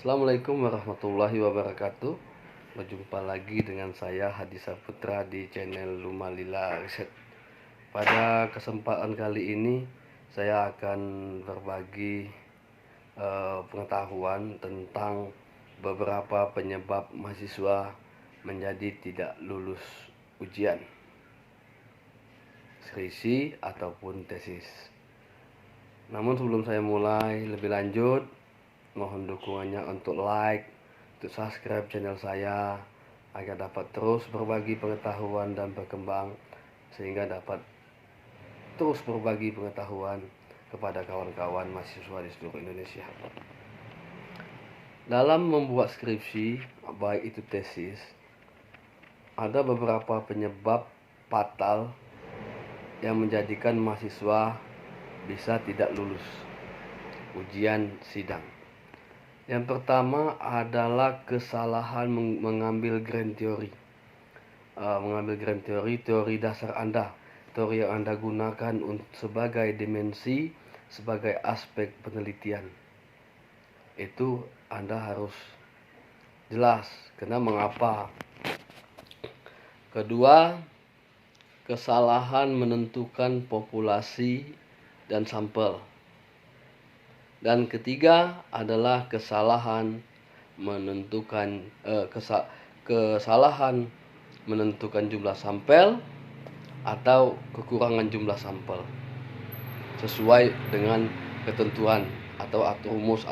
Assalamualaikum warahmatullahi wabarakatuh. Berjumpa lagi dengan saya Hadi Saputra di channel Lumalila Riset. Pada kesempatan kali ini saya akan berbagi pengetahuan tentang beberapa penyebab mahasiswa menjadi tidak lulus ujian skripsi ataupun tesis. Namun sebelum saya mulai lebih lanjut, mohon dukungannya untuk like, untuk subscribe channel saya agar dapat terus berbagi pengetahuan dan berkembang, sehingga dapat terus berbagi pengetahuan kepada kawan-kawan mahasiswa di seluruh Indonesia. Dalam membuat skripsi, baik itu tesis, ada beberapa penyebab fatal yang menjadikan mahasiswa bisa tidak lulus ujian sidang. Yang pertama adalah kesalahan mengambil grand teori. Teori dasar Anda, teori yang Anda gunakan sebagai dimensi, sebagai aspek penelitian. Itu Anda harus jelas karena mengapa. Kedua, kesalahan menentukan populasi dan sampel. Dan ketiga adalah kesalahan menentukan jumlah sampel atau kekurangan jumlah sampel sesuai dengan ketentuan atau rumus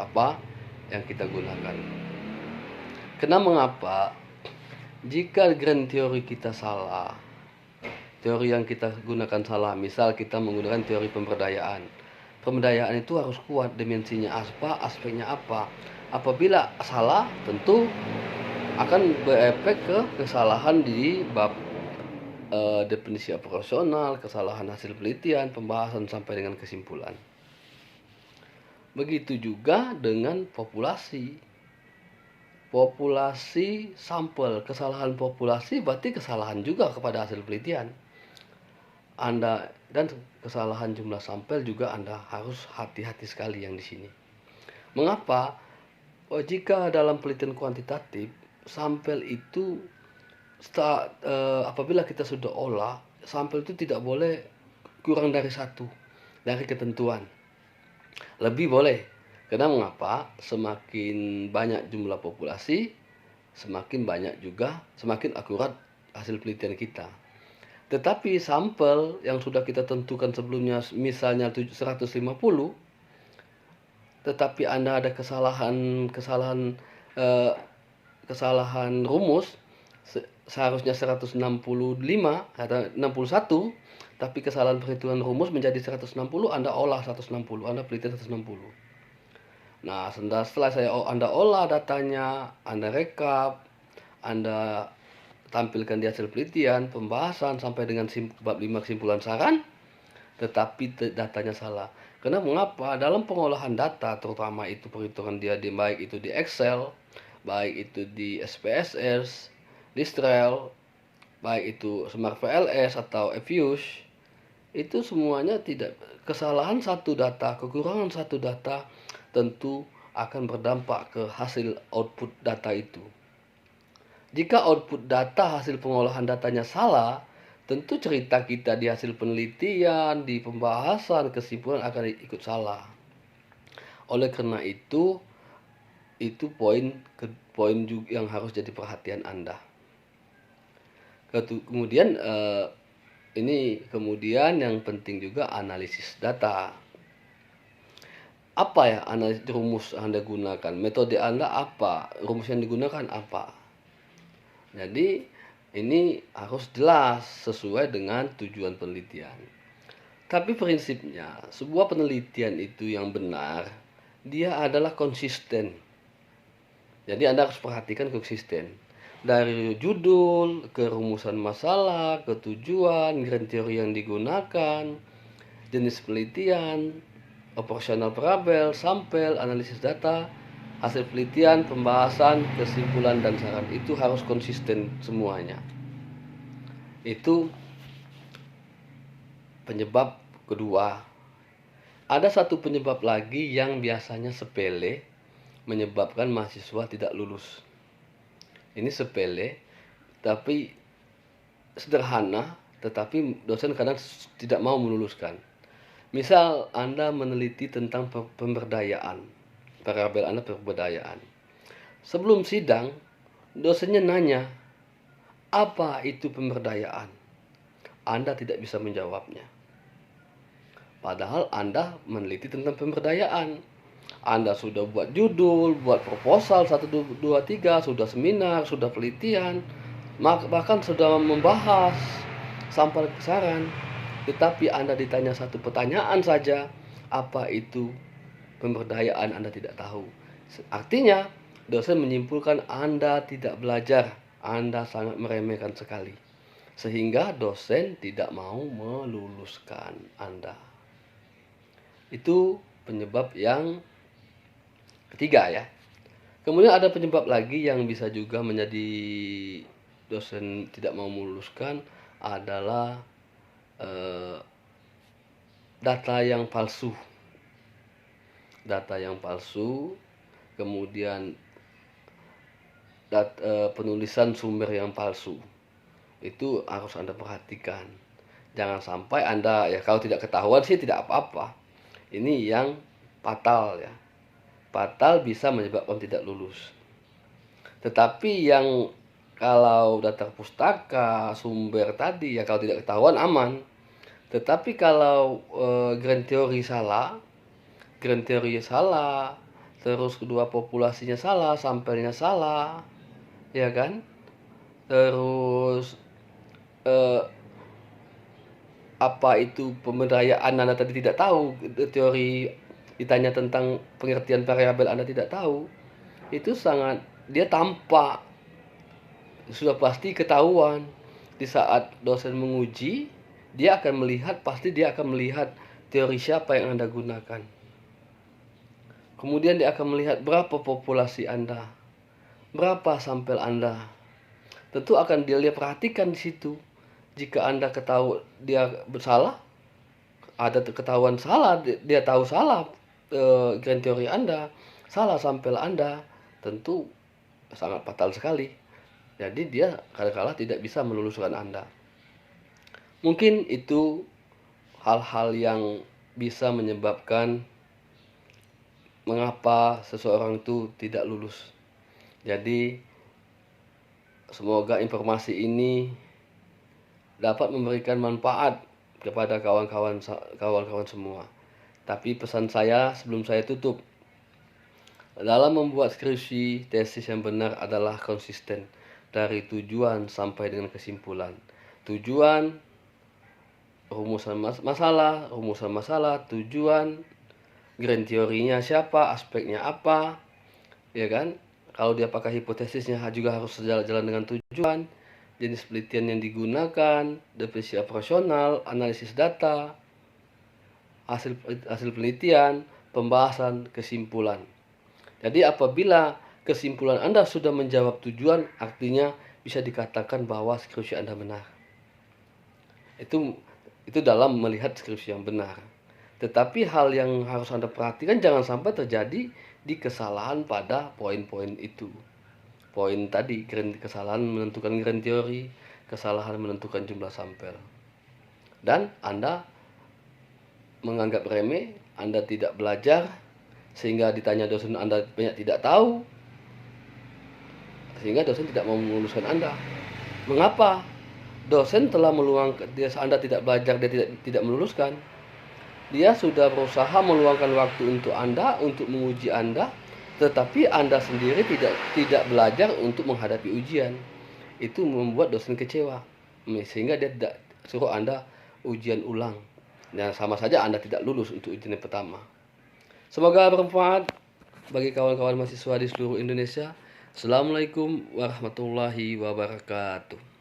apa yang kita gunakan. Karena mengapa? Jika grand teori kita salah, teori yang kita gunakan salah, misal kita menggunakan teori pemberdayaan. Pemberdayaan itu harus kuat, dimensinya apa, aspeknya apa. Apabila salah, tentu akan berefek ke kesalahan di bab definisi operasional, kesalahan hasil penelitian, pembahasan sampai dengan kesimpulan. Begitu juga dengan populasi sampel. Kesalahan populasi berarti kesalahan juga kepada hasil penelitian Anda, dan kesalahan jumlah sampel juga Anda harus hati-hati sekali yang di sini. Mengapa? Jika dalam penelitian kuantitatif, sampel itu apabila kita sudah olah, sampel itu tidak boleh kurang dari 1 dari ketentuan. Lebih boleh. Karena mengapa? Semakin banyak jumlah populasi, semakin akurat hasil penelitian kita. Tetapi sampel yang sudah kita tentukan sebelumnya, misalnya 150, tetapi Anda ada kesalahan rumus, seharusnya 165 atau 61, tapi kesalahan perhitungan rumus menjadi 160, Anda olah 160, Anda pelitian 160. Nah, setelah Anda olah datanya, Anda rekap, Anda tampilkan di hasil penelitian, pembahasan sampai dengan bab 5 kesimpulan saran, tetapi datanya salah. Karena mengapa? Dalam pengolahan data, terutama itu perhitungan dia baik itu di Excel, baik itu di SPSS, di Strel, baik itu Smart VLS atau Fuse, itu semuanya tidak, kesalahan satu data, kekurangan satu data tentu akan berdampak ke hasil output data itu. Jika output data, hasil pengolahan datanya salah, tentu cerita kita di hasil penelitian, di pembahasan, kesimpulan akan ikut salah. Oleh karena itu poin juga yang harus jadi perhatian Anda. Kemudian yang penting juga analisis data. Apa ya rumus Anda gunakan? Metode Anda apa? Rumus yang digunakan apa? Jadi ini harus jelas sesuai dengan tujuan penelitian. Tapi prinsipnya sebuah penelitian itu yang benar, dia adalah konsisten. Jadi Anda harus perhatikan konsisten. Dari judul, ke rumusan masalah, ke tujuan, grand teori yang digunakan, jenis penelitian, operasional parabel, sampel, analisis data, hasil penelitian, pembahasan, kesimpulan, dan saran. Itu harus konsisten semuanya. Itu penyebab kedua. Ada satu penyebab lagi yang biasanya sepele, menyebabkan mahasiswa tidak lulus. Ini sepele, tapi sederhana, tetapi dosen kadang tidak mau meluluskan. Misal Anda meneliti tentang pemberdayaan, variabel Anda pemberdayaan. Sebelum sidang, dosennya nanya, apa itu pemberdayaan? Anda tidak bisa menjawabnya. Padahal Anda meneliti tentang pemberdayaan. Anda sudah buat judul, buat proposal 1, 2, 3, sudah seminar, sudah penelitian, bahkan sudah membahas sampai ke saran. Tetapi Anda ditanya satu pertanyaan saja, apa itu pemberdayaan, Anda tidak tahu. Artinya, dosen menyimpulkan Anda tidak belajar, Anda sangat meremehkan sekali. Sehingga dosen tidak mau meluluskan Anda. Itu penyebab yang ketiga ya. Kemudian ada penyebab lagi yang bisa juga menjadi dosen tidak mau meluluskan adalah data yang palsu. Data yang palsu, kemudian penulisan sumber yang palsu. Itu harus Anda perhatikan. Jangan sampai Anda, ya kalau tidak ketahuan sih tidak apa-apa. Ini yang fatal ya. Fatal bisa menyebabkan tidak lulus. Tetapi yang kalau data pustaka, sumber tadi ya kalau tidak ketahuan aman. Tetapi kalau grand teori salah, terus kedua populasinya salah, sampelnya salah, ya kan? Terus apa itu pemberdayaan Anda tadi tidak tahu, teori ditanya tentang pengertian variabel Anda tidak tahu, itu sangat dia tampak, sudah pasti ketahuan. Di saat dosen menguji, pasti dia akan melihat teori siapa yang Anda gunakan. Kemudian dia akan melihat berapa populasi Anda, berapa sampel Anda. Tentu akan dia perhatikan di situ. Jika Anda ketahui dia bersalah, ada ketahuan salah, dia tahu salah grand teori Anda, salah sampel Anda, tentu sangat fatal sekali. Jadi dia kadang-kala tidak bisa meluluskan Anda. Mungkin itu hal-hal yang bisa menyebabkan mengapa seseorang itu tidak lulus. Jadi semoga informasi ini dapat memberikan manfaat kepada kawan-kawan semua. Tapi pesan saya sebelum saya tutup, dalam membuat skripsi, tesis yang benar adalah konsisten dari tujuan sampai dengan kesimpulan. Tujuan, rumusan masalah, tujuan, grand teorinya siapa, aspeknya apa, ya kan? Kalau dia pakai hipotesisnya juga harus sejalan dengan tujuan, jenis penelitian yang digunakan, definisi operasional, analisis data, hasil penelitian, pembahasan, kesimpulan. Jadi apabila kesimpulan Anda sudah menjawab tujuan, artinya bisa dikatakan bahwa skripsi Anda benar. Itu dalam melihat skripsi yang benar. Tetapi hal yang harus Anda perhatikan jangan sampai terjadi di kesalahan pada poin-poin itu. Poin tadi, kesalahan menentukan grand teori, kesalahan menentukan jumlah sampel. Dan Anda menganggap remeh, Anda tidak belajar, sehingga ditanya dosen Anda banyak tidak tahu, sehingga dosen tidak mau meluluskan Anda. Mengapa? Dosen telah meluangkan, Anda tidak belajar, dia tidak meluluskan. Dia sudah berusaha meluangkan waktu untuk Anda, untuk menguji Anda, tetapi Anda sendiri tidak belajar untuk menghadapi ujian. Itu membuat dosen kecewa, sehingga dia tidak suruh Anda ujian ulang. Dan sama saja Anda tidak lulus untuk ujian yang pertama. Semoga bermanfaat bagi kawan-kawan mahasiswa di seluruh Indonesia. Assalamualaikum warahmatullahi wabarakatuh.